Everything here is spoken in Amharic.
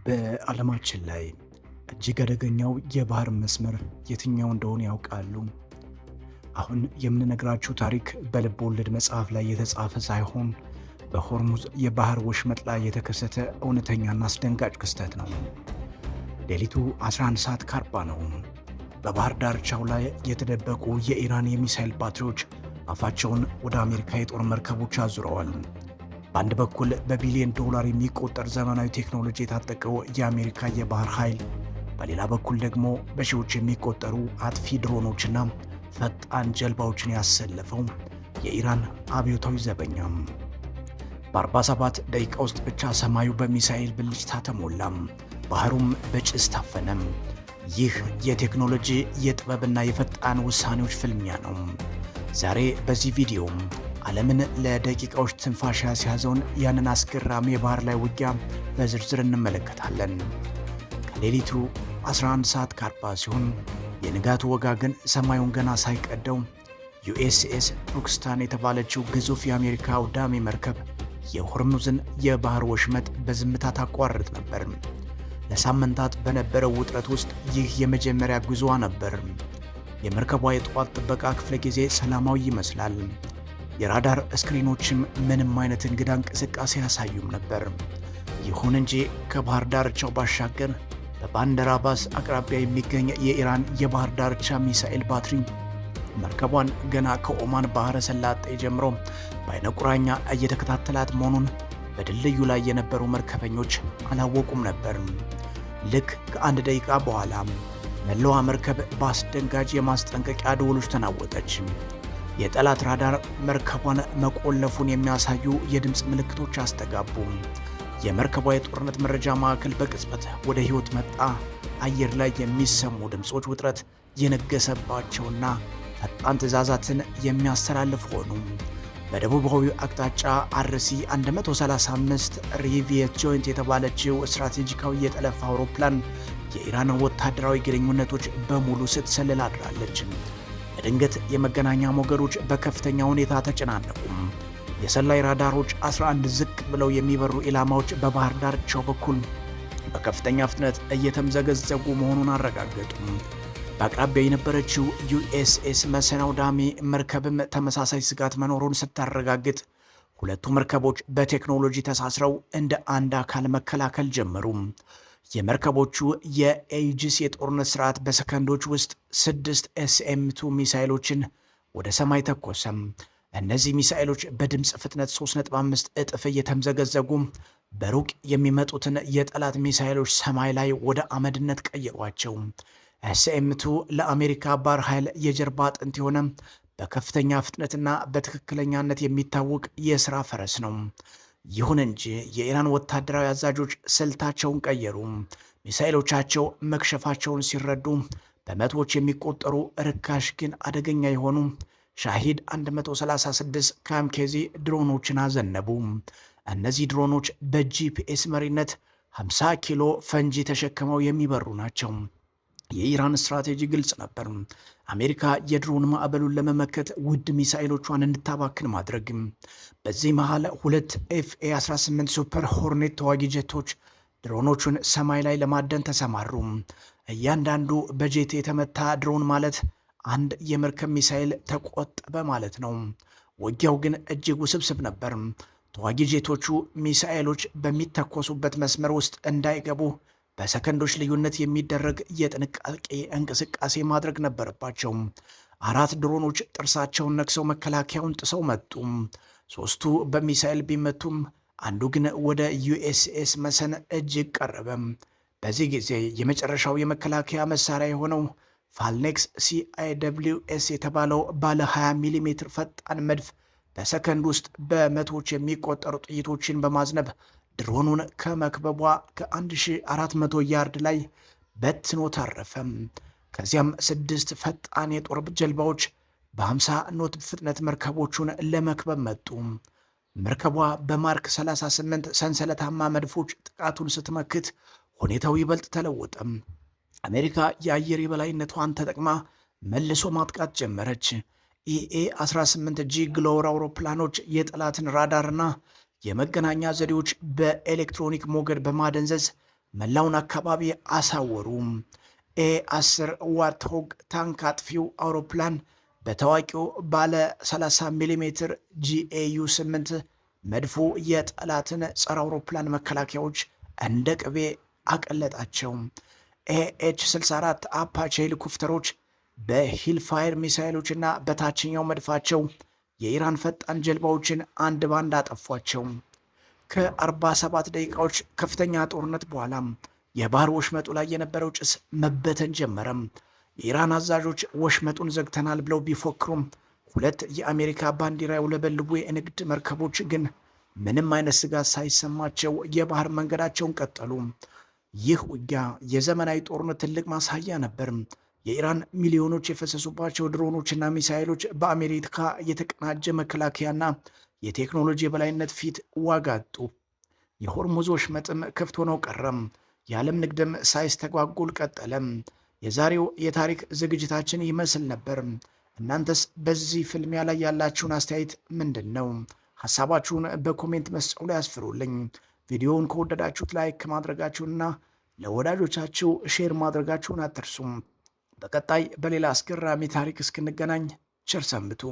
በዓለማችን ላይ እጅግ አደገኛው የባህር መስመር የትኛው እንደሆነ ያውቃሉ? አሁን የምንነግራችሁ ታሪክ በልብ ወለድ መጽሐፍ ላይ የተጻፈ ሳይሆን በሆርሙዝ የባህር ወሽመጥ ላይ የተከሰተ እውነተኛና አስደንጋጭ ክስተት ነው። ሌሊቱ 11 ሰዓት ከ40 ነው። በባህር ዳርቻው ላይ የተደበቁ የኢራን የሚሳኤል ባትሪዎች አፋቸውን ወደ አሜሪካ የጦር መርከቦች አዙረዋል። በአንድ በኩል በቢሊዮን ዶላር የሚቆጠር ዘመናዊ ቴክኖሎጂ የታጠቀው የአሜሪካ የባህር ኃይል፣ በሌላ በኩል ደግሞ በሺዎች የሚቆጠሩ አጥፊ ድሮኖችና ፈጣን ጀልባዎችን ያሰለፈው የኢራን አብዮታዊ ዘበኛ። በ47 ደቂቃ ውስጥ ብቻ ሰማዩ በሚሳኤል ብልጭታ ተሞላም፣ ባህሩም በጭስ ታፈነም። ይህ የቴክኖሎጂ የጥበብና የፈጣን ውሳኔዎች ፍልሚያ ነው። ዛሬ በዚህ ቪዲዮ ዓለምን ለደቂቃዎች ትንፋሽ ያስያዘውን ያንን አስገራሚ የባህር ላይ ውጊያ በዝርዝር እንመለከታለን። ከሌሊቱ 11 ሰዓት ከ40 ሲሆን የንጋቱ ወጋገን ሰማዩን ገና ሳይቀደው ዩኤስኤስ ቱርክስታን የተባለችው ግዙፍ የአሜሪካ አውዳሚ መርከብ የሆርሙዝን የባህር ወሽመጥ በዝምታ ታቋርጥ ነበር። ለሳምንታት በነበረው ውጥረት ውስጥ ይህ የመጀመሪያ ጉዞዋ ነበር። የመርከቧ የጠዋት ጥበቃ ክፍለ ጊዜ ሰላማዊ ይመስላል። የራዳር ስክሪኖችም ምንም አይነት እንግዳ እንቅስቃሴ ያሳዩም ነበር። ይሁን እንጂ ከባህር ዳርቻው ባሻገር በባንደር አባስ አቅራቢያ የሚገኝ የኢራን የባህር ዳርቻ ሚሳኤል ባትሪ መርከቧን ገና ከኦማን ባህረ ሰላጤ ጀምሮ በአይነ ቁራኛ እየተከታተላት መሆኑን በድልድዩ ላይ የነበሩ መርከበኞች አላወቁም ነበር። ልክ ከአንድ ደቂቃ በኋላ መላዋ መርከብ በአስደንጋጭ የማስጠንቀቂያ ደወሎች ተናወጠች። የጠላት ራዳር መርከቧን መቆለፉን የሚያሳዩ የድምፅ ምልክቶች አስተጋቡ። የመርከቧ የጦርነት መረጃ ማዕከል በቅጽበት ወደ ሕይወት መጣ። አየር ላይ የሚሰሙ ድምፆች ውጥረት የነገሰባቸውና ፈጣን ትዕዛዛትን የሚያስተላልፍ ሆኑ። በደቡባዊ አቅጣጫ አርሲ 135 ሪቪየት ጆይንት የተባለችው ስትራቴጂካዊ የጠለፋ አውሮፕላን የኢራንን ወታደራዊ ግንኙነቶች በሙሉ ስትሰልል አድራለች። በድንገት የመገናኛ ሞገዶች በከፍተኛ ሁኔታ ተጨናነቁ። የሰላይ ራዳሮች 11 ዝቅ ብለው የሚበሩ ኢላማዎች በባህር ዳርቻው በኩል በከፍተኛ ፍጥነት እየተምዘገዘጉ መሆኑን አረጋገጡ። በአቅራቢያ የነበረችው ዩኤስኤስ መሰን አውዳሚ መርከብም ተመሳሳይ ስጋት መኖሩን ስታረጋግጥ ሁለቱ መርከቦች በቴክኖሎጂ ተሳስረው እንደ አንድ አካል መከላከል ጀመሩ። የመርከቦቹ የኤጂስ የጦርነት ስርዓት በሰከንዶች ውስጥ 6 ኤስኤም2 ሚሳኤሎችን ወደ ሰማይ ተኮሰም። እነዚህ ሚሳኤሎች በድምፅ ፍጥነት 3.5 እጥፍ እየተምዘገዘጉ በሩቅ የሚመጡትን የጠላት ሚሳኤሎች ሰማይ ላይ ወደ አመድነት ቀየሯቸው። ኤስኤም2 ለአሜሪካ ባህር ኃይል የጀርባ አጥንት የሆነ በከፍተኛ ፍጥነትና በትክክለኛነት የሚታወቅ የሥራ ፈረስ ነው። ይሁን እንጂ የኢራን ወታደራዊ አዛዦች ስልታቸውን ቀየሩ። ሚሳኤሎቻቸው መክሸፋቸውን ሲረዱ በመቶዎች የሚቆጠሩ ርካሽ ግን አደገኛ የሆኑ ሻሂድ 136 ካምኬዚ ድሮኖችን አዘነቡ። እነዚህ ድሮኖች በጂፒኤስ መሪነት 50 ኪሎ ፈንጂ ተሸክመው የሚበሩ ናቸው። የኢራን ስትራቴጂ ግልጽ ነበር። አሜሪካ የድሮን ማዕበሉን ለመመከት ውድ ሚሳኤሎቿን እንድታባክን ማድረግ። በዚህ መሃል ሁለት ኤፍኤ-18 ሱፐር ሆርኔት ተዋጊ ጀቶች ድሮኖቹን ሰማይ ላይ ለማደን ተሰማሩ። እያንዳንዱ በጄት የተመታ ድሮን ማለት አንድ የመርከብ ሚሳኤል ተቆጠበ ማለት ነው። ውጊያው ግን እጅግ ውስብስብ ነበር። ተዋጊ ጄቶቹ ሚሳኤሎች በሚተኮሱበት መስመር ውስጥ እንዳይገቡ በሰከንዶች ልዩነት የሚደረግ የጥንቃቄ እንቅስቃሴ ማድረግ ነበረባቸው። 4 ድሮኖች ጥርሳቸውን ነክሰው መከላከያውን ጥሰው መጡ። 3ቱ በሚሳኤል ቢመቱም አንዱ ግን ወደ ዩኤስኤስ መሰን እጅግ ቀረበ። በዚህ ጊዜ የመጨረሻው የመከላከያ መሳሪያ የሆነው ፋልኔክስ ሲአይደብሊውኤስ የተባለው ባለ 20 ሚሜ ፈጣን መድፍ በሰከንድ ውስጥ በመቶዎች የሚቆጠሩ ጥይቶችን በማዝነብ ድሮኑን ከመክበቧ ከ1400 ያርድ ላይ በትኖ ታረፈ። ከዚያም 6 ፈጣን የጦር ጀልባዎች በ50 ኖት ፍጥነት መርከቦቹን ለመክበብ መጡ። መርከቧ በማርክ 38 ሰንሰለታማ መድፎች ጥቃቱን ስትመክት ሁኔታው ይበልጥ ተለወጠ። አሜሪካ የአየር የበላይነቷን ተጠቅማ መልሶ ማጥቃት ጀመረች። ኢኤ-18 ጂ ግሎወር አውሮፕላኖች የጠላትን ራዳርና የመገናኛ ዘዴዎች በኤሌክትሮኒክ ሞገድ በማደንዘዝ መላውን አካባቢ አሳወሩ። ኤ10 ዋርትሆግ ታንክ አጥፊው አውሮፕላን በታዋቂው ባለ 30 ሚሜ ጂኤዩ 8 መድፎ የጠላትን ጸረ አውሮፕላን መከላከያዎች እንደ ቅቤ አቀለጣቸው። ኤኤች 64 አፓቼ ሄሊኮፕተሮች በሂልፋየር ሚሳይሎችና በታችኛው መድፋቸው የኢራን ፈጣን ጀልባዎችን አንድ ባንድ አጠፏቸው። ከ47 ደቂቃዎች ከፍተኛ ጦርነት በኋላ የባህር ወሽመጡ ላይ የነበረው ጭስ መበተን ጀመረም። የኢራን አዛዦች ወሽመጡን ዘግተናል ብለው ቢፎክሩም ሁለት የአሜሪካ ባንዲራ ያውለበልቡ የንግድ መርከቦች ግን ምንም አይነት ስጋት ሳይሰማቸው የባህር መንገዳቸውን ቀጠሉ። ይህ ውጊያ የዘመናዊ ጦርነት ትልቅ ማሳያ ነበር። የኢራን ሚሊዮኖች የፈሰሱባቸው ድሮኖችና ሚሳይሎች በአሜሪካ የተቀናጀ መከላከያና የቴክኖሎጂ የበላይነት ፊት ዋጋ አጡ። የሆርሙዝ ወሽመጥም ክፍት ሆነው ቀረም። የዓለም ንግድም ሳይስተጓጎል ቀጠለም። የዛሬው የታሪክ ዝግጅታችን ይመስል ነበር። እናንተስ በዚህ ፍልሚያ ላይ ያላችሁን አስተያየት ምንድን ነው? ሐሳባችሁን በኮሜንት መስጫው ላይ አስፍሩልኝ። ቪዲዮውን ከወደዳችሁት ላይክ ማድረጋችሁንና ለወዳጆቻችሁ ሼር ማድረጋችሁን አትርሱም። በቀጣይ በሌላ አስገራሚ ታሪክ እስክንገናኝ ቸር ሰንብቱ።